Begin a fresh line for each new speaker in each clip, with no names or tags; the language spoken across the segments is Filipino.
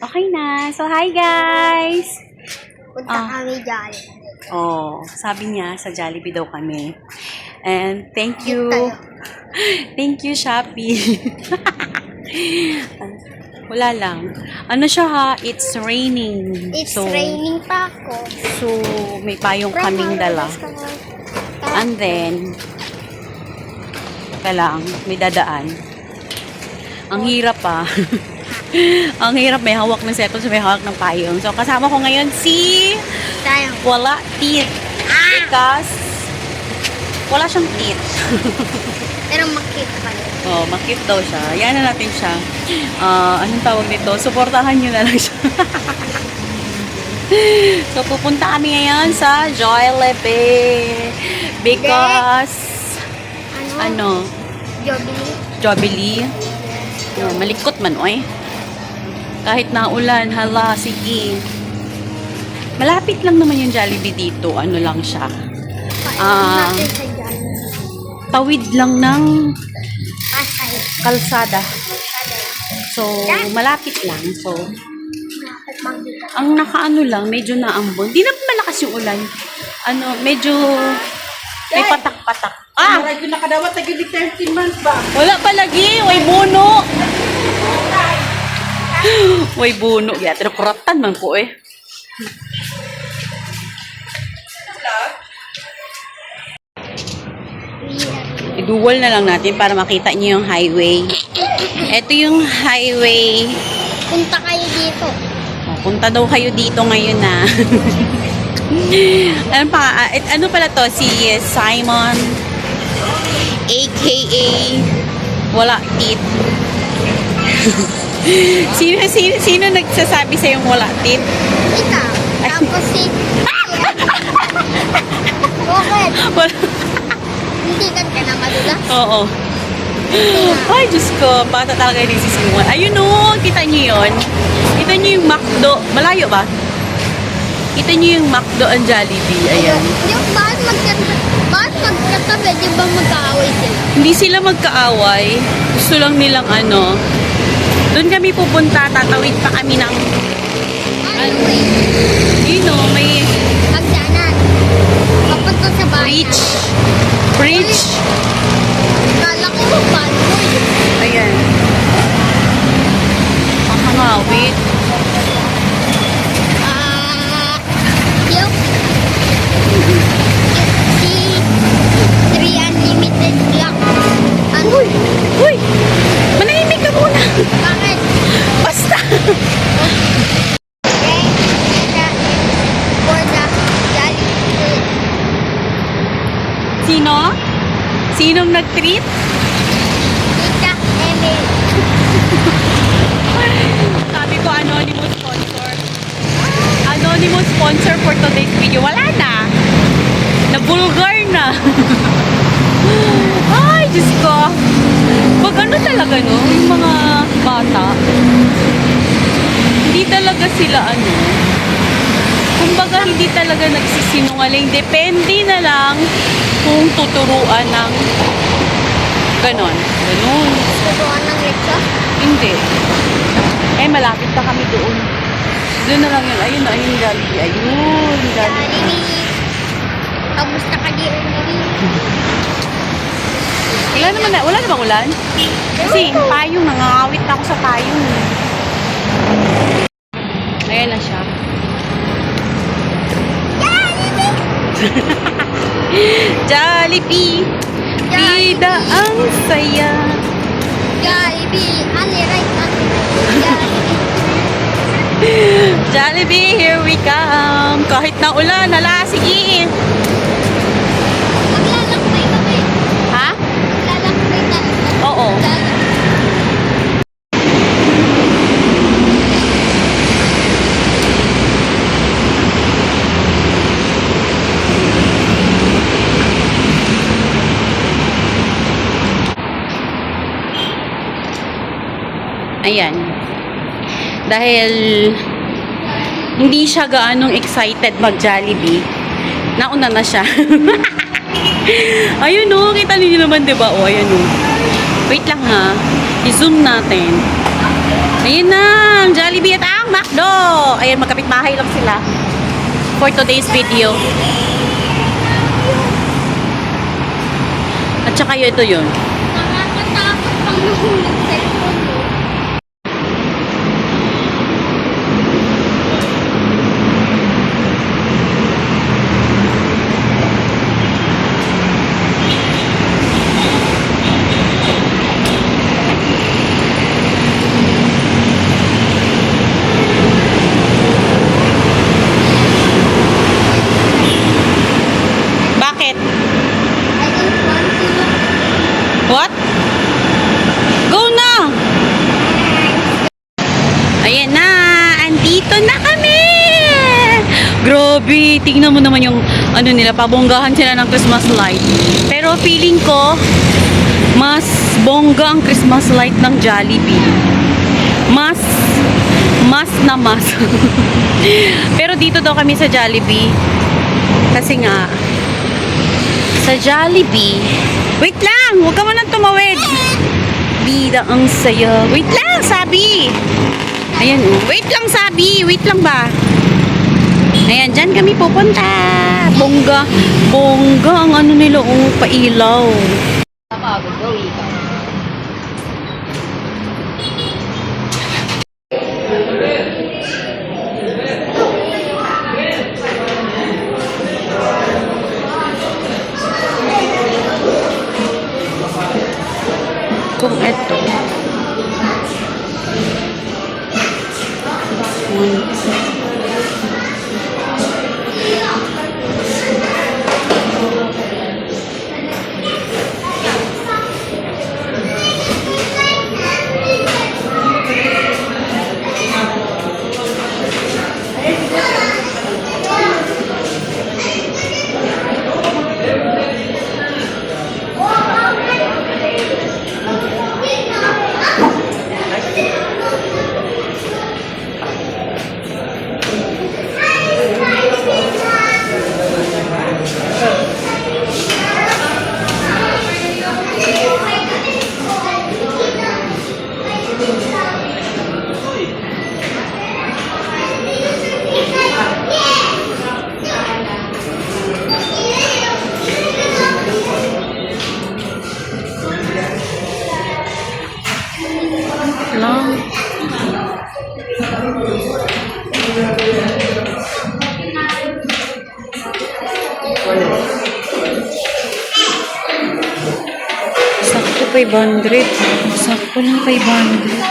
Okay na. So, hi guys!
Punta kami dyan.
Oh, sabi niya, sa Jollibee daw kami. And thank you.
Tayo.
Thank you, Shopee. Wala lang. Ano siya ha? It's raining.
It's raining pa ako.
So, may payong kaming dala. And then, lang, may dadaan. Ang hirap pa. Ang hirap, may hawak ng cellphone, may hawak ng payong. So, kasama ko ngayon si
Tayo.
Wala Teeth. Because wala siyang teeth.
Pero makit pa rin.
Oh, makit daw siya. Yan na natin siya. Anong tawag nito? Suportahan nyo na lang siya. So, pupunta kami ngayon sa Jollibee. Because, ano? Jollibee. Malikot man, oy. Kahit na ulan, hala, sige. Malapit lang naman yung Jollibee dito. Ano lang siya. Tawid lang ng kalsada. So, malapit lang. So, ang nakaano lang, medyo naambon. Di na malakas yung ulan. Ano, medyo may patak-patak.
Maray ko nakadawat na yun 13 months ba?
Wala pa lagi. Way buno. Way buno. Ya, tinakuratan man po eh. I-dual na lang natin para makita niyo yung highway. Ito yung highway.
Punta kayo dito.
Oh, punta daw kayo dito ngayon na. Ano pala to? Si Simon, aka Wala Teeth. Sino nagsasabi sa yung Wala Teeth?
Ikaw. Tapos si... Bakit? Hindi ka na madula?
Oo. Ay, Diyos ko. Bata talaga yung nagsisimulan. Ayun o, kita niyo yun. Kita niyo yung McDo. Malayo ba? Kita niyo yung McDo and Jollibee. Ayan.
Yung bakit magkatabi, di ba magkaaway sila?
Hindi sila magkaaway. Gusto lang nilang ano. Doon kami pupunta. Tatawid pa kami ng
Anyway,
you know, may
pagdanan. Papunta sa bayan.
bridge.
Kala ko mo bad boy.
Ayan. Ang hangawit.
Yung si 3 Unlimited lang. Ano?
Uy! Manahimik ka muna.
Bakit?
Basta.
Okay. For the Jollibee.
Sino? Sinong nag-treat?
Tita Emil.
Sabi ko, anonymous sponsor. Anonymous sponsor for today's video. Wala na. Nabulgar na. Ay, Diyos ko. Pag ano talaga, no? Yung mga bata, hindi talaga sila ano. Kumbaga, hindi talaga nagsisinungaling. Depende na lang kung tuturuan ng ganon. Ganon.
Turuan ng leksyon.
Hindi. Eh, malapit na kami doon. Doon na lang yun. Ayun na, ayun Jollibee. Ayun, Jollibee.
Jollibee. Kamusta ka di Emily?
Wala na bang ulan? Kasi payong, nangangawit ako sa payong. Ayan na siya. Jollibee! Bida ang saya.
Jollibee. Ali right.
Jollibee, here we come. Kahit na ulan, hala, sige.
Maglalakbay kami.
Ha?
Maglalakbay talaga.
Oo. Ayan. Dahil hindi siya gaanong excited mag-Jollibee, nauna na siya. Ayun o, kita niyo naman diba? O, ayun o. Wait lang ha. I-zoom natin. Ayun na, ang Jollibee at ang McDo! Ayan, magkapit-bahay lang sila. For today's video. At saka ito yun.
Nakakatakot pang nahulog cellphone mo.
Bakit?
I don't want to.
What? Go na! Ayan na! Andito na kami! Grabe! Tingnan mo naman yung ano nila, pabonggahan sila ng Christmas light. Pero feeling ko, mas bongga ang Christmas light ng Jollibee. Mas na mas. Pero dito daw kami sa Jollibee. Kasi nga, sa Jollibee, wait lang! Huwag ka man nang tumawid! Bida ang saya. Wait lang, sabi! Ayan, oh. Wait lang, sabi! Wait lang ba? Ayan, dyan kami pupunta. Bongga. Bongga ang ano nila, oh, pailaw. Kung eto. Lang. Sakto 500. Sakto lang 500.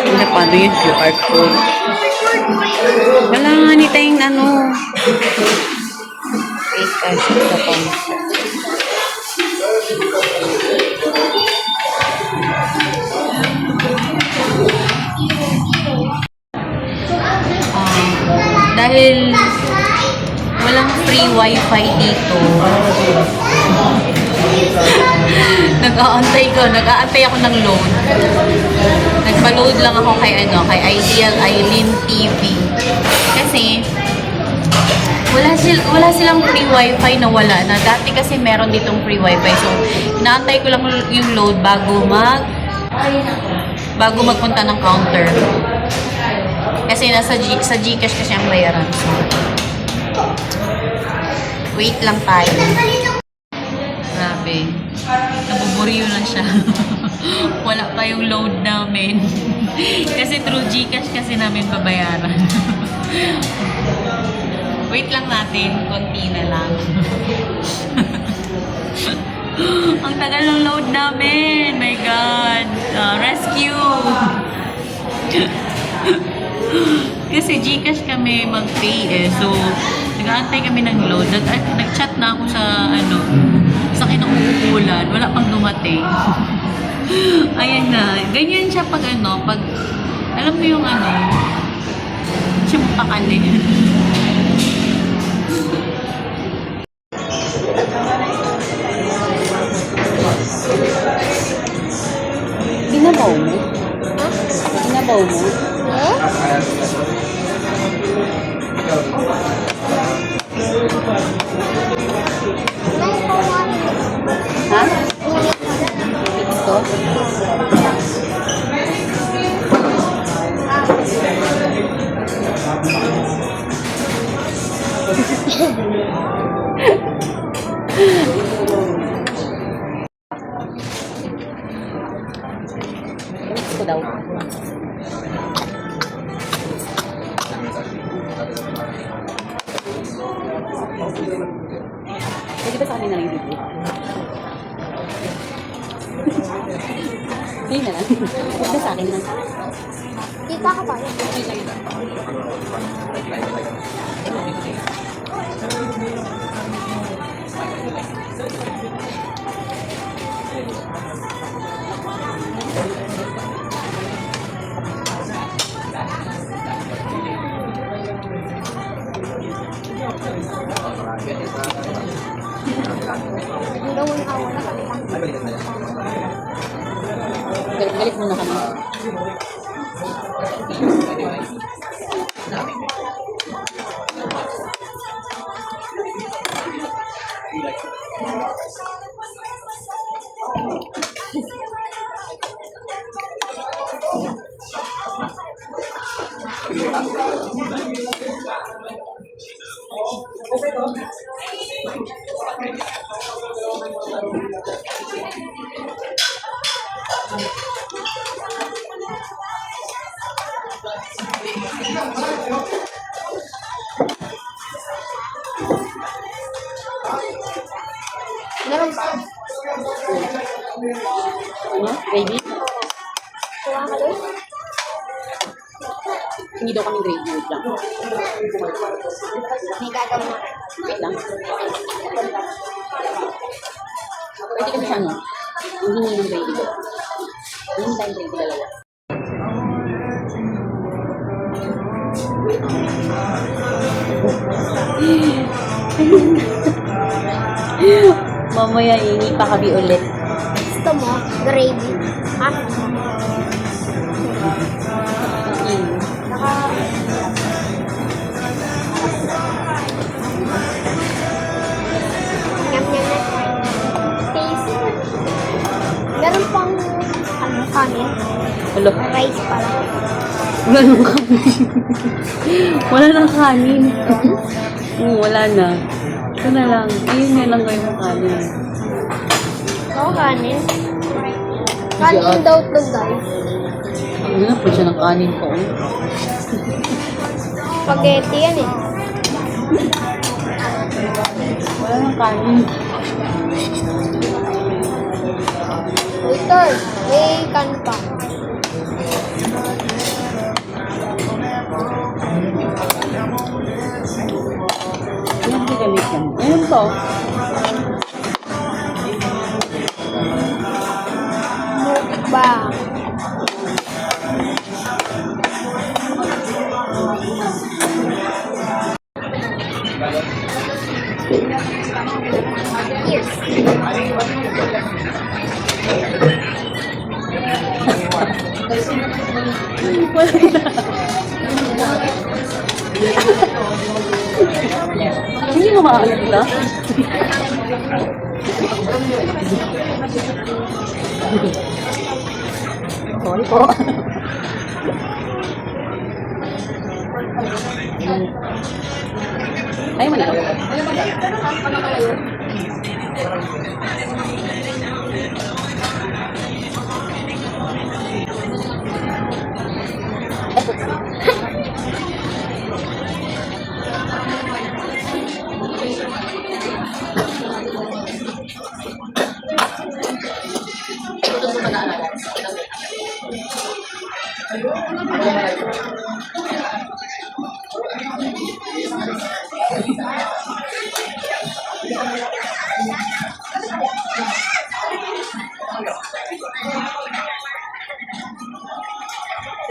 Ano, paano yun? QR code. Wala nga ni tayong ano. Wait, kasi ito pa. Dahil walang free wifi dito, nag-aantay ako ng load. Nagpa-load lang ako kay Ideal Island TV. Kasi wala silang free wifi na wala na. Dati kasi meron ditong free wifi. So, inaantay ko lang yung load bago magpunta ng counter. Kasi sa Gcash kasi ang bayaran. So, wait lang tayo. Grabe. Nabuburiyo na siya. Wala pa yung load namin. Kasi through Gcash kasi namin babayaran. Wait lang natin. Konti na lang. Ang tagal ng load namin. My God. Rescue. Kasi Gcash kami mag-pay eh. So, nag-aantay kami ng load. Nag-chat na ako sa sa kinauulan. Wala pang dumating. Ayan na. Ganyan siya pag pag alam mo yung siya mapakali. sabaw mo?
Eh? May kawan.
Ha?
Init
Ito? Mix ko daw. Pwede ba sa akin na lang dito? Hindi na lang. Huwag na sa akin na.
Kita ka ba? Gawin ako na
Galit muna kami.
Meron pa.
Ano? Gravy?
Kuha ka doon?
Hindi daw kami gravy. Wait lang.
May gagawin ako.
Wait lang. Pwede kasi sa ano? Ang hingi ng gravy daw. Hindi tayong gravy dalawa. Mamaya hingi pa kami ulit.
Gusto mo? Gravy. Ha? Naka... Yum, yum, yum. Tasty. Meron pang ano, kanin.
Wala.
Rice pala.
Wala nang kanin. Wala nang kanin. Wala na. Ito na lang. Ayun na lang gawin mo kanin.
Oo, kanin. Kanin daw to, guys.
Ano na po siya ng kanin ko.
Spaghetti yan eh.
Wala nang kanin.
Waiter, may kan pa.
Ano ang gamit yan? Ayun to.
Mukbang. Yes.
Wala na. Hindi mo makakalit ito? Sorry po. Ayaw mo na.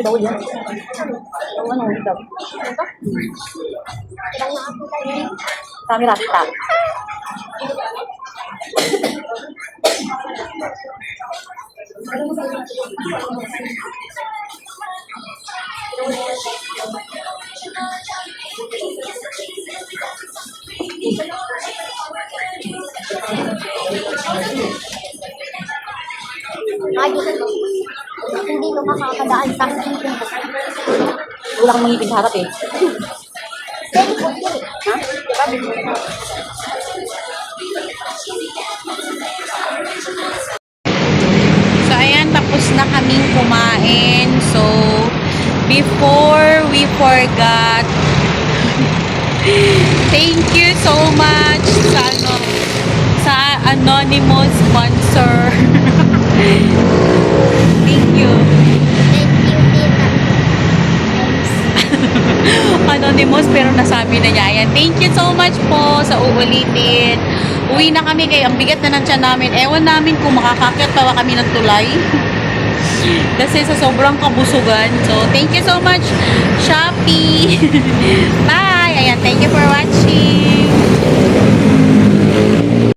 Bawal yan. Ang ano, ito. Kami rasta.
Ay, hindi mo makakadaan sa akin.
Wala kang mangipin sa harap eh.
Very good yun.
So, ayan, tapos na kaming kumain. So, before we forgot, thank you so much sa anonymous sponsor. Thank you.
Thank you, tita.
Anonymous pero nasabi na niya. Ayan, thank you so much po sa uulitin. Uwi na kami kay ang bigat na ng tiyan namin. Ewan namin kung makakakyat pa ba kami ng tulay. Kasi sa sobrang kabusugan. So, thank you so much, Shopee. Bye! Ayan, thank you for watching.